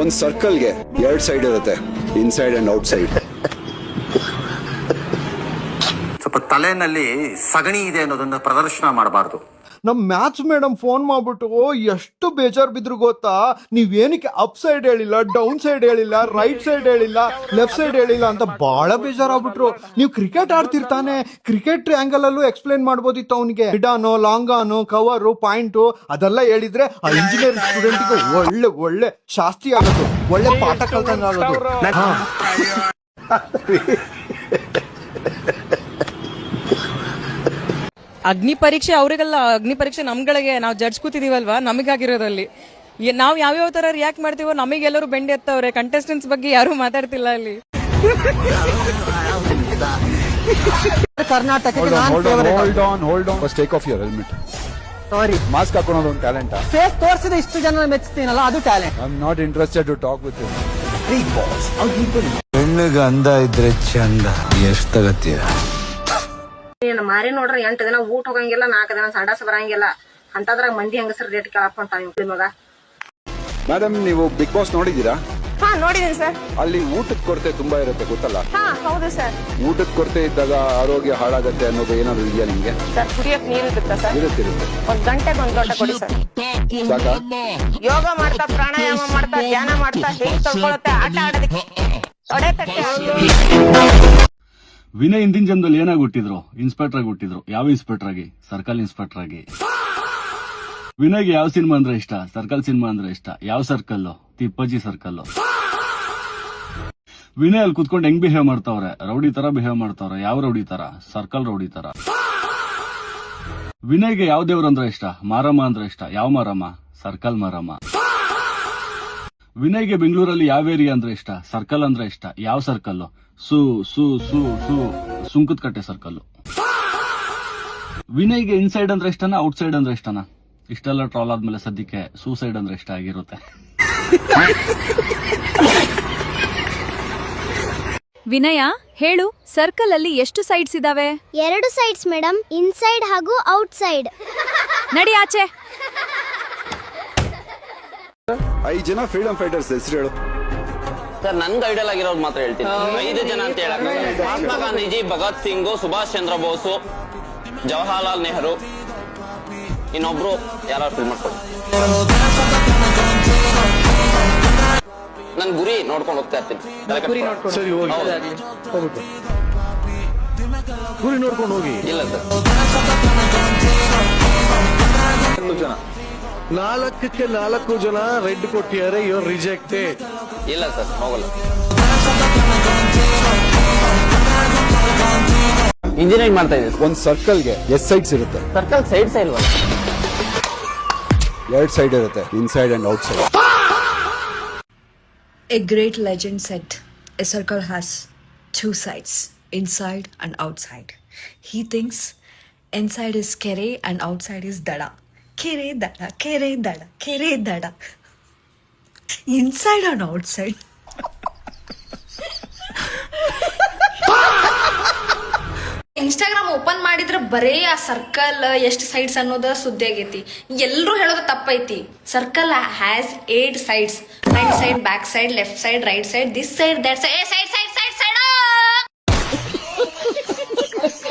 ಒಂದ್ ಸರ್ಕಲ್ಗೆ 2 ಸೈಡ್ ಇರುತ್ತೆ, inside and outside. ಸ್ವಲ್ಪ ತಲೆನಲ್ಲಿ ಸಗಣಿ ಇದೆ ಅನ್ನೋದನ್ನ ಪ್ರದರ್ಶನ ಮಾಡಬಾರ್ದು. ನಮ್ ಮ್ಯಾಥ್ಸ್ ಮೇಡಮ್ ಫೋನ್ ಮಾಡ್ಬಿಟ್ಟು ಎಷ್ಟು ಬೇಜಾರ್ ಬಿದ್ರು ಗೊತ್ತಾ, ನೀವೇನಕ್ಕೆ ಅಪ್ ಸೈಡ್ ಹೇಳಿಲ್ಲ, ಡೌನ್ ಸೈಡ್ ಹೇಳಿಲ್ಲ, ರೈಟ್ ಸೈಡ್ ಹೇಳಿಲ್ಲ, ಲೆಫ್ಟ್ ಸೈಡ್ ಹೇಳಿಲ್ಲ ಅಂತ ಬಹಳ ಬೇಜಾರಾಗ್ಬಿಟ್ರು. ನೀವು ಕ್ರಿಕೆಟ್ ಆಡ್ತಿರ್ತಾನೆ, ಕ್ರಿಕೆಟ್ ಟ್ರಯಾಂಗಲ್ ಅಲ್ಲೂ ಎಕ್ಸ್ಪ್ಲೈನ್ ಮಾಡ್ಬೋದಿತ್ತು ಅವನಿಗೆ. ಮಿಡಾನು, ಲಾಂಗಾನು, ಕವರು, ಪಾಯಿಂಟು ಅದೆಲ್ಲ ಹೇಳಿದ್ರೆ ಆ ಇಂಜಿನಿಯರಿಂಗ್ ಸ್ಟೂಡೆಂಟ್ಗೆ ಒಳ್ಳೆ ಒಳ್ಳೆ ಶಾಸ್ತಿ ಆಗೋದು, ಒಳ್ಳೆ ಪಾಠ ಕಲ್ತಂಗ ಆಗೋದು. ಅಗ್ನಿ ಪರೀಕ್ಷೆ ಅವರಿಗೆಲ್ಲ, ಅಗ್ನಿ ಪರೀಕ್ಷೆ ನಮ್ಗಳಿಗೆ, ನಾವು ಜಡ್ಜ್ ಕೂತಿದೀವಲ್ವಾ, ನಮಗಾಗಿರೋದಲ್ಲಿ ನಾವು ಯಾವ್ಯಾವ ತರ ರಿಯಾಕ್ಟ್ ಮಾಡ್ತೀವೋ ನಮಗೆಲ್ಲರೂ ಬೆಂಡೆ ಎತ್ತವ್ರೆ. ಕಂಟೆಸ್ಟೆಂಟ್ಸ್ ಬಗ್ಗೆ ಯಾರು ಮಾತಾಡ್ತಿಲ್ಲ ಅಲ್ಲಿ. Take off your helmet. Sorry, mask ಹಾಕೊಳ್ಳೋದು ಒಂದು ಟ್ಯಾಲೆಂಟ್. ಫೇಸ್ ತೋರಿಸಿದ ಇಷ್ಟು ಜನ ಮೆಚ್ತೀನಲ್ಲ, ಅದು talent. I am not interested to talk with you. ಹೆಣ್ಣಿಗೆ ಅಂದ ಇದ್ರೆ ಚಂದ, ಎಷ್ಟು ತಗತ್ತೀಯ? ಮಾರಿ ನೋಡ್ರಿ 8 ದಿನ ಊಟ ಹೋಗಂಗಿಲ್ಲ, 4 ದಿನ ಸಂಡಾಸ ಬರಂಗಿಲ್ಲ ಅಂತದ್ರಾಗ ಮಂದಿ ಹೆಂಗಸರು ರೇಟ್ ಕೇಳಕೊಂತಾವ ಮಗ. ಮೇಡಮ್, ನೀವು ಬಿಗ್ ಬಾಸ್ ನೋಡಿದೀರಾ? ಹಾ, ನೋಡಿದೀನಿ ಸರ್. ಅಲ್ಲಿ ಊಟದ ಕೊರತೆ ತುಂಬಾ ಇರುತ್ತೆ, ಗೊತ್ತಲ್ಲ? ಹಾ, ಹೌದು ಸರ್. ಊಟದ ಕೊರತೆ ಇದ್ದಾಗ ಆರೋಗ್ಯ ಹಾಳಾಗತ್ತೆ ಅನ್ನೋದು ಏನಾದ್ರು ಇದೆಯಾ ನಿಮ್ಗೆ? ಸರ್, ಕುಡಿಯಕ್ ನೀರು ಇರುತ್ತೆ ಸರ್. ಇರುತ್ತೆ. 1 ಗಂಟೆಗೆ 1 ಲೋಟ ಕೊಡಿ ಸರ್. ಸಾಕಾ? ಯೋಗ ಮಾಡ್ತಾ, ಪ್ರಾಣಾಯಾಮ ಮಾಡ್ತಾ, ಧ್ಯಾನ ಮಾಡ್ತಾ, ಹೇಗ್ ತೊಳ್ಕೊಳತ್ತೆ, ಆಟ ಆಡೋದಕ್ಕೆ ತೊಡೆ ತಟ್ಟೆ ವಿನಯ್ ಹಿಂದಿನ ಜನ್ಮದಲ್ಲಿ ಏನಾಗಿ ಹುಟ್ಟಿದ್ರು? ಇನ್ಸ್ಪೆಕ್ಟರ್ ಆಗಿ ಹುಟ್ಟಿದ್ರು. ಯಾವ ಇನ್ಸ್ಪೆಕ್ಟರ್ ಆಗಿ? ಸರ್ಕಲ್ ಇನ್ಸ್ಪೆಕ್ಟರ್ ಆಗಿ. ವಿನಯ್ಗೆ ಯಾವ ಸಿನಿಮಾ ಅಂದ್ರೆ ಇಷ್ಟ? ಸರ್ಕಲ್ ಸಿನಿಮಾ ಅಂದ್ರೆ ಇಷ್ಟ. ಯಾವ ಸರ್ಕಲ್? ತಿಪ್ಪಜ್ಜಿ ಸರ್ಕಲ್. ವಿನಯ್ ಅಲ್ಲಿ ಕುತ್ಕೊಂಡು ಹೆಂಗ್ ಬಿಹೇವ್ ಮಾಡ್ತಾವ್ರೆ? ರೌಡಿ ತರ ಬಿಹೇವ್ ಮಾಡ್ತಾವ್ರೆ. ಯಾವ ರೌಡಿ ತರ? ಸರ್ಕಲ್ ರೌಡಿ ತರ. ವಿನಯ್ಗೆ ಯಾವ ದೇವ್ರ ಅಂದ್ರೆ ಇಷ್ಟ? ಮಾರಮ್ಮ ಅಂದ್ರೆ ಇಷ್ಟ. ಯಾವ ಮಾರಮ್ಮ? ಸರ್ಕಲ್ ಮಾರಮ್ಮ. ವಿನಯ್ಗೆ ಬೆಂಗಳೂರಲ್ಲಿ ಯಾವ ಏರಿಯಾ ಅಂದ್ರೆ ಇಷ್ಟ? ಸರ್ಕಲ್ ಅಂದ್ರೆ ಇಷ್ಟ. ಯಾವ ಸರ್ಕಲ್? ಸು ಸು ಸು ಸು ಸುಂಕದ ಕಟ್ಟೆ ಸರ್ಕಲ್. ವಿನಯ್ಗೆ ಇನ್ಸೈಡ್ ಅಂದ್ರೆ ಇಷ್ಟನಾ, ಔಟ್ ಸೈಡ್ ಅಂದ್ರೆ ಇಷ್ಟನಾ? ಇಷ್ಟೆಲ್ಲ ಟ್ರಾಲ್ ಆದ್ಮೇಲೆ ಸದ್ಯಕ್ಕೆ ಸೂಸೈಡ್ ಅಂದ್ರೆ ಇಷ್ಟ ಆಗಿರುತ್ತೆ. ವಿನಯ, ಹೇಳು, ಸರ್ಕಲ್ ಅಲ್ಲಿ ಎಷ್ಟು ಸೈಡ್ಸ್ ಇದಾವೆ? 2 ಸೈಡ್ಸ್ ಮೇಡಮ್, ಇನ್ಸೈಡ್ ಹಾಗೂ ಔಟ್ ಸೈಡ್. ನಡಿ ಆಚೆ. 5 ಜನ ಫ್ರೀಡಮ್ ಫೈಟರ್ಸ್ ಹೆಸರು ಹೇಳು. ಸರ್, ನನ್ಗೆ ಐಡಿಯಲ್ ಆಗಿರೋದು ಮಾತ್ರ ಹೇಳ್ತೀನಿ. 5 ಜನ ಅಂತ ಹೇಳಕ್, ಮಹಾತ್ಮ ಗಾಂಧೀಜಿ, ಭಗತ್ ಸಿಂಗ್, ಸುಭಾಷ್ ಚಂದ್ರ ಬೋಸ್, ಜವಾಹರ್ಲಾಲ್ ನೆಹರು, ಇನ್ನೊಬ್ರು ಯಾರು ಫಿಲ್ ಮಾಡ್ಕೊಳ್ಳಿ. ನನ್ ಗುರಿ ನೋಡ್ಕೊಂಡು ಹೋಗ್ತಾ ಇರ್ತೀನಿ. ಗುರಿ ನೋಡ್ಕೊಂಡು ಹೋಗಿ. ಇಲ್ಲ ಸರ್, 4 ಜನ ರೆಡ್ ಕೊಟ್ಟಿದ್ದಾರೆ, ಇವ್ರು ರಿಜೆಕ್ಟೆಡ್. ಇಲ್ಲ ಸರ್, ಹೋಗಲ್ಲ. ಇಂಜಿನಿಯರಿಂಗ್ ಮಾಡ್ತಾ ಇದ್ದೀನಿ. ಒಂದ್ ಸರ್ಕಲ್ಗೆ ಎಷ್ಟು ಸೈಡ್ಸ್ ಇರುತ್ತೆ? ಸರ್ಕಲ್ ಸೈಡ್ ಇಲ್ವಲ್ಲ, 2 ಸೈಡ್ ಇರುತ್ತೆ, inside and outside. A great legend said, a circle has 2 sides, inside and outside. He thinks inside is kere and outside is dada. Kere dada, kere dada, kere dada. Inside and outside. Instagram open ಮಾಡಿದ್ರೆ ಬರೇ ಆ circle ಎಷ್ಟು sides ಅನ್ನೋದ ಸುದ್ದಿ ಆಗೈತಿ. ಎಲ್ಲರೂ ಹೇಳೋದು ತಪ್ಪೈತಿ. Circle has 8 sides, front side, back side, left side, right side, this side, that side, side side side side.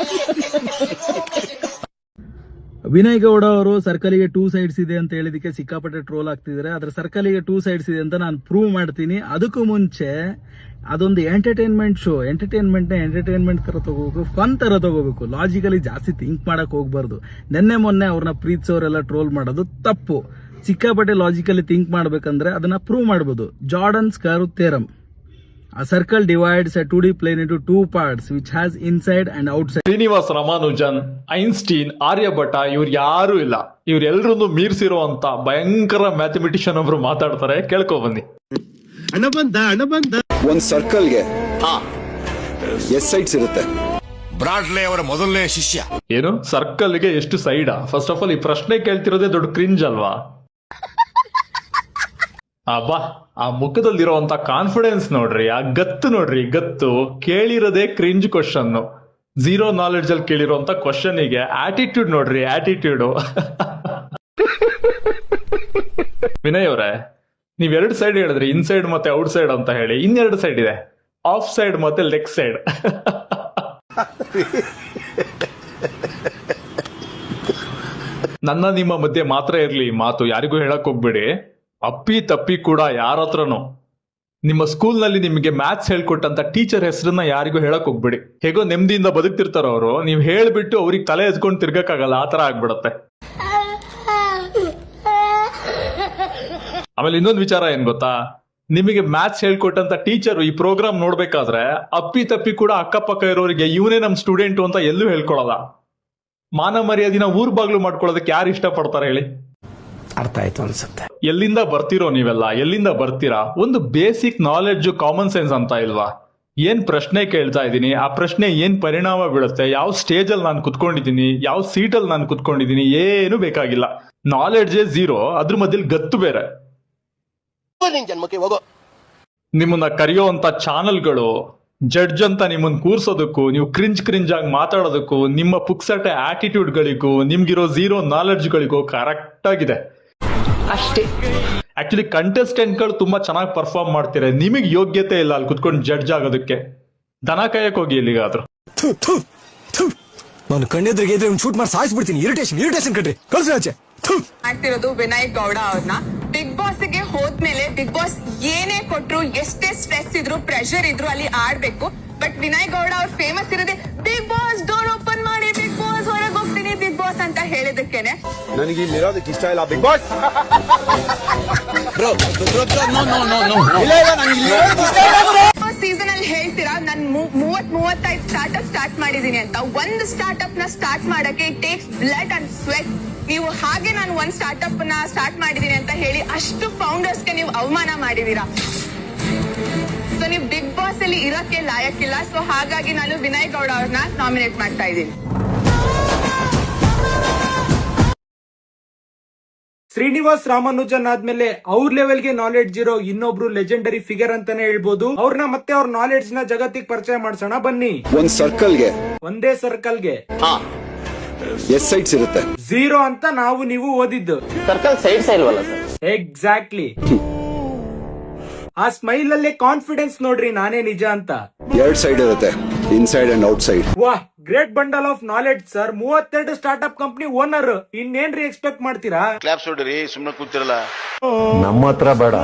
Vinay Gowda ಅವರು ಸರ್ಕಲ್ಗೆ 2 ಸೈಡ್ಸ್ ಇದೆ ಅಂತ ಹೇಳಿದಕ್ಕೆ ಸಿಕ್ಕಾಪಟ್ಟೆ ಟ್ರೋಲ್ ಆಗ್ತಿದ್ದಾರೆ. ಆದ್ರೆ ಸರ್ಕಲ್ಗೆ 2 ಸೈಡ್ಸ್ ಇದೆ ಅಂತ ನಾನು ಪ್ರೂವ್ ಮಾಡ್ತೀನಿ. ಅದಕ್ಕೂ ಮುಂಚೆ ಅದೊಂದು ಎಂಟರ್ಟೈನ್ಮೆಂಟ್ ಶೋ. ಎಂಟರ್ಟೈನ್ಮೆಂಟ್ ತರ ತಗೋಬೇಕು, ಫನ್ ತರ ತಗೋಬೇಕು. ಲಾಜಿಕಲಿ ಜಾಸ್ತಿ ಥಿಂಕ್ ಮಾಡಕ್ ಹೋಗ್ಬಾರ್ದು. ಮೊನ್ನೆ ಅವ್ರನ್ನ ಪ್ರೀತಿಸೋರೆಲ್ಲ ಟ್ರೋಲ್ ಮಾಡೋದು ತಪ್ಪು. ಸಿಕ್ಕಾಪಟ್ಟೆ ಲಾಜಿಕಲಿ ಥಿಂಕ್ ಮಾಡ್ಬೇಕಂದ್ರೆ ಅದನ್ನ ಪ್ರೂವ್ ಮಾಡಬಹುದು. Jordan's curve theorem. A circle divides a 2D plane into 2 parts which has inside and outside. Srinivasa Ramanujan, Einstein, Aryabhata ಇವ್ರು ಯಾರು ಇಲ್ಲ. ಇವ್ರೆಲ್ಲರನ್ನು ಮೀರಿಸಿರುವಂತ ಭಯಂಕರ ಮ್ಯಾಥಮೆಟಿಷಿಯನ್ ಒಬ್ರು ಮಾತಾಡ್ತಾರೆ, ಕೇಳ್ಕೊ ಬನ್ನಿ. ಒಂದ್ ಸರ್ಕಲ್ಗೆ ಎಷ್ಟು ಸೈಡ್ಸ್ ಇರುತ್ತೆ? ಬ್ರಾಡ್ಲೆ ಅವರ ಮೊದಲನೇ ಶಿಷ್ಯ. ಏನು ಸರ್ಕಲ್ಗೆ ಎಷ್ಟು ಸೈಡಾ? ಫಸ್ಟ್ ಆಫ್ ಆಲ್ ಈ ಪ್ರಶ್ನೆ ಕೇಳ್ತಿರೋದೇ ದೊಡ್ಡ ಕ್ರಿಂಜ್ ಅಲ್ವಾ? ಅಬ್ಬಾ, ಆ ಮುಖದಲ್ಲಿರುವಂತ ಕಾನ್ಫಿಡೆನ್ಸ್ ನೋಡ್ರಿ, ಆ ಗತ್ತು ನೋಡ್ರಿ, ಗತ್ತು. ಕೇಳಿರೋದೇ ಕ್ರಿಂಜ್ ಕ್ವಶನ್. 0 ನಾಲೆಡ್ಜ್ ಅಲ್ಲಿ ಕೇಳಿರುವಂತ ಕ್ವಶನ್ ಗೆ ಆಟಿಟ್ಯೂಡ್ ನೋಡ್ರಿ, ಆಟಿಟ್ಯೂಡ್. ವಿನಯ್ ಅವರೇ, ನೀವ್ 2 ಸೈಡ್ ಹೇಳಿದ್ರಿ, ಇನ್ಸೈಡ್ ಮತ್ತೆ ಔಟ್ ಸೈಡ್ ಅಂತ ಹೇಳಿ. ಇನ್ನೆರಡು ಸೈಡ್ ಇದೆ, ಆಫ್ ಸೈಡ್ ಮತ್ತೆ ಲೆಗ್ ಸೈಡ್. ನನ್ನ ನಿಮ್ಮ ಮಧ್ಯೆ ಮಾತ್ರ ಇರ್ಲಿ ಈ ಮಾತು, ಯಾರಿಗೂ ಹೇಳಕ್ ಹೋಗ್ಬೇಡಿ. ಅಪ್ಪಿ ತಪ್ಪಿ ಕೂಡ ಯಾರ ಹತ್ರನೂ ನಿಮ್ಮ ಸ್ಕೂಲ್ ನಲ್ಲಿ ನಿಮಗೆ ಮ್ಯಾಥ್ಸ್ ಹೇಳ್ಕೊಟ್ಟಂತ ಟೀಚರ್ ಹೆಸರನ್ನ ಯಾರಿಗೂ ಹೇಳಕ್ ಹೋಗ್ಬೇಡಿ. ಹೇಗೋ ನೆಮ್ಮದಿಯಿಂದ ಬದುಕ್ತಿರ್ತಾರ ಅವರು, ನೀವ್ ಹೇಳ್ಬಿಟ್ಟು ಅವ್ರಿಗೆ ತಲೆ ಎತ್ಕೊಂಡು ತಿರ್ಗಕ್ಕಾಗಲ್ಲ, ಆತರ ಆಗ್ಬಿಡತ್ತೆ. ಆಮೇಲೆ ಇನ್ನೊಂದು ವಿಚಾರ ಏನ್ ಗೊತ್ತಾ, ನಿಮಗೆ ಮ್ಯಾಥ್ಸ್ ಹೇಳ್ಕೊಟ್ಟಂತ ಟೀಚರ್ ಈ ಪ್ರೋಗ್ರಾಮ್ ನೋಡ್ಬೇಕಾದ್ರೆ ಅಪ್ಪಿ ತಪ್ಪಿ ಕೂಡ ಅಕ್ಕಪಕ್ಕ ಇರೋರಿಗೆ ಇವನೇ ನಮ್ ಸ್ಟೂಡೆಂಟ್ ಅಂತ ಎಲ್ಲೂ ಹೇಳ್ಕೊಳಲ್ಲ. ಮಾನ ಮರ್ಯಾದಿನ ಊರ್ ಬಾಗ್ಲು ಮಾಡ್ಕೊಳ್ಳೋದಕ್ಕೆ ಯಾರು ಇಷ್ಟಪಡ್ತಾರೆ ಹೇಳಿ? ಅರ್ಥ ಆಯ್ತು ಅನ್ಸುತ್ತೆ. ಎಲ್ಲಿಂದ ಬರ್ತಿರೋ ನೀವೆಲ್ಲ, ಎಲ್ಲಿಂದ ಬರ್ತೀರಾ? ಒಂದು ಬೇಸಿಕ್ ನಾಲೆಡ್ಜ್, ಕಾಮನ್ ಸೆನ್ಸ್ ಅಂತ ಇಲ್ವಾ? ಏನ್ ಪ್ರಶ್ನೆ ಕೇಳ್ತಾ ಇದ್ದೀನಿ, ಆ ಪ್ರಶ್ನೆ ಏನ್ ಪರಿಣಾಮ ಬೀಳುತ್ತೆ, ಯಾವ ಸ್ಟೇಜ್ ಅಲ್ಲಿ ನಾನು ಕುತ್ಕೊಂಡಿದ್ದೀನಿ, ಯಾವ ಸೀಟಲ್ಲಿ ನಾನು ಕುತ್ಕೊಂಡಿದ್ದೀನಿ, ಏನು ಬೇಕಾಗಿಲ್ಲ. ನಾಲೆಡ್ಜೇ ಝೀರೋ, ಅದ್ರ ಮಧ್ಯದಲ್ಲಿ ಗತ್ತು ಬೇರೆ. ನಿಮ್ಮನ್ನ ಕರೆಯುವಂತ ಚಾನಲ್ಗಳು ಜಡ್ಜ್ ಅಂತ ನಿಮ್ಮನ್ನ ಕೂರ್ಸೋದಕ್ಕೂ, ನೀವು ಕ್ರಿಂಜ್ ಆಗಿ ಮಾತಾಡೋದಕ್ಕೂ, ನಿಮ್ಮ ಪುಕ್ಸಟೆ ಆಟಿಟ್ಯೂಡ್ಗಳಿಗೂ, ನಿಮ್ಗಿರೋ ಝೀರೋ ನಾಲೆಡ್ಜ್ಗಳಿಗೂ ಕರೆಕ್ಟ್ ಆಗಿದೆ ಅಷ್ಟೇ. ಆಕ್ಚುಲಿ ಕಂಟೆಸ್ಟೆಂಟ್ಗಳು ತುಂಬಾ ಚೆನ್ನಾಗಿ ಪರ್ಫಾರ್ಮ್ ಮಾಡ್ತಾರೆ, ನಿಮಗೆ ಯೋಗ್ಯತೆ ಇಲ್ಲ ಅಲ್ಲಿ ಕುತ್ಕೊಂಡು ಜಡ್ಜ್ ಆಗೋದಕ್ಕೆ. ದನ ಕಾಯಕ್ ಹೋಗಿ ಎಲ್ಲಿಗಾದ್ರು. ನಾನು ಕಣ್ಣೆದ್ರಿಗೆ ಇದ್ರೆ ಶೂಟ್ ಮಾಡಿ ಸಾಯಿಸ್ಬಿಡ್ತೀನಿ. ಇರಿಟೇಷನ್ ಕಟ್ರಿ, ಕಳ್ಸಿ ಆಚೆ. ಮಾಡ್ತಿರೋದು ವಿನಾಯಕ್ ಗೌಡ ಅವ್ರನ್ನ. ಬಿಗ್ ಬಾಸ್ ಗೆ ಹೋದ್ಮೇಲೆ ಬಿಗ್ ಬಾಸ್ ಏನೇ ಕೊಟ್ರು, ಎಷ್ಟೇ ಸ್ಟ್ರೆಸ್ ಇದ್ರು, ಪ್ರೆಷರ್ ಇದ್ರು ಅಲ್ಲಿ ಆಡ್ಬೇಕು. ಬಟ್ ವಿನಾಯಕ್ ಗೌಡ ಅವ್ರು ಫೇಮಸ್ ಇರೋದೇ ಬಿಗ್ ಬಾಸ್ ಡೋರ್ ಓಪನ್ ಮಾಡಿ, ಬಿಗ್ ಬಾಸ್ ಹೊರಗೆ ಹೋಗ್ತೀನಿ, ಬಿಗ್ ಬಾಸ್ ಅಂತ ಹೇಳಿದಕ್ಕೇನೆ. ನನಗೆ ಇಲ್ಲಿ ಇರೋದಕ್ಕೆ ಇಷ್ಟ ಇಲ್ಲ ಬಿಗ್ ಬಾಸ್. ಸೀಸನ್ ಅಲ್ಲಿ ಹೇಳ್ತೀರಾ ನಾನು 35 ಸ್ಟಾರ್ಟ್ಅಪ್ ಸ್ಟಾರ್ಟ್ ಮಾಡಿದೀನಿ ಅಂತ. ಒಂದು ಸ್ಟಾರ್ಟ್ಅಪ್ ನ ಸ್ಟಾರ್ಟ್ ಮಾಡಕ್ಕೆ it takes blood and sweat. ನೀವು ಹಾಗೆ ನಾನು ಒಂದ್ ಸ್ಟಾರ್ಟ್ಅಪ್ ನ ಸ್ಟಾರ್ಟ್ ಮಾಡಿದೀನಿ ಅಂತ ಹೇಳಿ ಅಷ್ಟು ಫೌಂಡರ್ಸ್ಗೆ ನೀವು ಅವಮಾನ ಮಾಡಿದೀರಾ. ಸೊ ನೀವು ಬಿಗ್ ಬಾಸ್ ಅಲ್ಲಿ ಇರಕ್ಕೆ ಲಾಯಕ್ಕಿಲ್ಲ. ಸೊ ಹಾಗಾಗಿ ನಾನು ವಿನಾಯಕ್ ಗೌಡ ಅವ್ರನ್ನ ನಾಮಿನೇಟ್ ಮಾಡ್ತಾ ಇದ್ದೀನಿ. ಶ್ರೀನಿವಾಸ್ ರಾಮಾನುಜನ್ ಆದ್ಮೇಲೆ ಅವ್ರ ಲೆವೆಲ್ಗೆ ನಾಲೆಡ್ಜ್ ಇರೋ ಇನ್ನೊಬ್ರು ಲೆಜೆಂಡರಿ ಫಿಗರ್ ಅಂತಾನೆ ಹೇಳ್ಬೋದು. ಅವ್ರನ್ನ ಮತ್ತೆ ಅವ್ರ ನಾಲೆಡ್ಜ್ ನ ಜಗತ್ತಿಗೆ ಪರಿಚಯ ಮಾಡ್ಸೋಣ ಬನ್ನಿ. ಒಂದೇ ಸರ್ಕಲ್ಗೆ ಎಸ್ ಸೈಡ್ಸ್ ಇರುತ್ತೆ. 0 ಅಂತ ನಾವು ನೀವು ಓದಿದ್ದು. ಸರ್ಕಲ್ ಸೈಡ್ಸ್ ಇಲ್ವಲ್ಲ ಸರ್? ಎಕ್ಸಾಕ್ಟ್ಲಿ. ಆ ಸ್ಮೈಲ್ ಅಲ್ಲೇ ಕಾನ್ಫಿಡೆನ್ಸ್ ನೋಡ್ರಿ, ನಾನೇ ನಿಜ ಅಂತ. 2 ಸೈಡ್ ಇರುತ್ತೆ, inside and outside. Wow, great bundle of knowledge sir. 32 startup company owner, ಇನ್ನೇನ್ರಿ ಎಕ್ಸ್ಪೆಕ್ಟ್ ಮಾಡ್ತೀರಾ? ಕ್ಲಾಪ್ಸ್ ಹೊಡ್ರಿ, ಸುಮ್ಮನೆ ಕೂತಿರಲ್ಲ. ನಮ್ಮ ಹತ್ರ ಬೇಡ.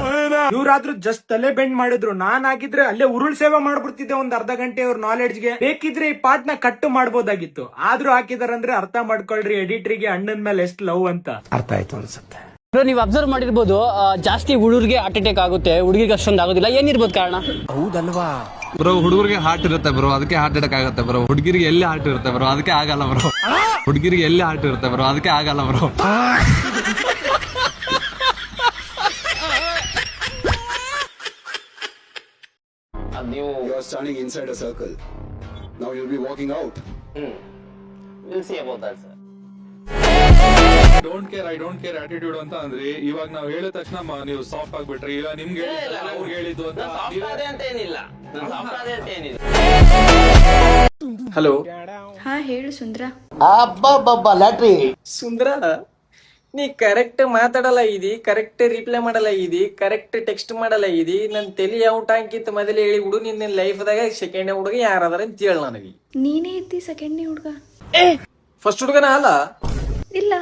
ಇವ್ರಾದ್ರೂ ಜಸ್ಟ್ ತಲೆ ಬೆಂಡ್ ಮಾಡಿದ್ರು, ನಾನ್ ಆಗಿದ್ರೆ ಅಲ್ಲೇ ಉರುಳ್ ಸೇವೆ ಮಾಡ್ಬಿಡ್ತಿದ್ದೆ ಒಂದ್ ಅರ್ಧ ಗಂಟೆ ಅವ್ರ ನಾಲೆಡ್ಜ್ಗೆ. ಬೇಕಿದ್ರೆ ಈ ಪಾರ್ಟ್ ನ ಕಟ್ಟು ಮಾಡ್ಬೋದಾಗಿತ್ತು, ಆದ್ರೂ ಹಾಕಿದಾರಂದ್ರೆ ಅರ್ಥ ಮಾಡ್ಕೊಳ್ರಿ ಎಡಿಟ್ರಿಗೆ ಅಣ್ಣನ್ ಮೇಲೆ ಎಷ್ಟು ಲವ್ ಅಂತ. ಅರ್ಥ ಆಯ್ತು ಅನ್ಸುತ್ತೆ. ನೀವು ಅಬ್ಸರ್ವ್ ಮಾಡಿರ್ಬೋದು, ಜಾಸ್ತಿ ಹುಡುಗರಿಗೆ ಹಾರ್ಟ್ ಅಟ್ಯಾಕ್ ಆಗುತ್ತೆ, ಹುಡುಗಿಗೆ ಅಷ್ಟೊಂದು ಆಗೋದಿಲ್ಲ. ಏನಿರ್ಬೋದು ಕಾರಣ? ಹೌದಲ್ವಾ ಬ್ರೋ? ಹುಡುಗರಿಗೆ ಹಾರ್ಟ್ ಇರುತ್ತೆ ಬ್ರೋ, ಅದಕ್ಕೆ ಹಾರ್ಟ್ ಅಟ್ಯಾಕ್ ಆಗುತ್ತೆ ಬ್ರೋ. ಹುಡುಗಿರಿಗೆ ಎಲ್ಲಿ ಹಾರ್ಟ್ ಇರುತ್ತೆ ಬ್ರೋ, ಅದಕ್ಕೆ ಆಗಲ್ಲ ಬ್ರೋ. ಹುಡುಗಿರಿಗೆ ಎಲ್ಲಿ ಹಾರ್ಟ್ ಇರುತ್ತೆ ಬ್ರೋ, ಅದಕ್ಕೆ ಆಗಲ್ಲ ಬ್ರೋ. ನೀವು You are standing inside a circle. Now you'll be walking out. Will see about that sir. I don't care attitude ಅಂತ ಅಂದ್ರೆ ಇವಾಗ ನಾವ್ ಹೇಳಿದ ತಕ್ಷಣ ನೀವು ಸಾಫ್ಟ್ ಆಗ್ಬಿಟ್ರಿ, ಇಲ್ಲ ನಿಮ್ಗೆ ಅವ್ರಿಗೆ ಹೇಳಿದ್ದು ಅಂತ. ಹಲೋ. ಹಾ ಹೇಳು ಸುಂದ್ರ. ಲ್ಯಾಟ್ರಿ ಸುಂದ್ರ, ನೀ ಕರೆಕ್ಟ್ ಮಾತಾಡಲ್ಲ ಇದಿ, ಕರೆಕ್ಟ್ ರಿಪ್ಲೈ ಮಾಡಲ್ಲ ಇದಿ, ಕರೆಕ್ಟ್ ಟೆಕ್ಸ್ಟ್ ಮಾಡಲ್ಲ ಇದಿ. ನನ್ ತಲೆ ಔಟ್ ಹಾಕಿತ್ತು ಮೊದಲೇ ಹೇಳಿ ಬಿಡು. ನಿನ್ನ ಲೈಫ್ದಾಗ ಸೆಕೆಂಡ್ ಹುಡುಗ ಯಾರಾದ್ರ ಅಂತ ಹೇಳ ನನಗೆ. ನೀನೇ ಇದ್ದಿ ಸೆಕೆಂಡ್ನೇ ಹುಡುಗ? ಫಸ್ಟ್ ಹುಡುಗನ ಅಲ್ಲ? ಇಲ್ಲ.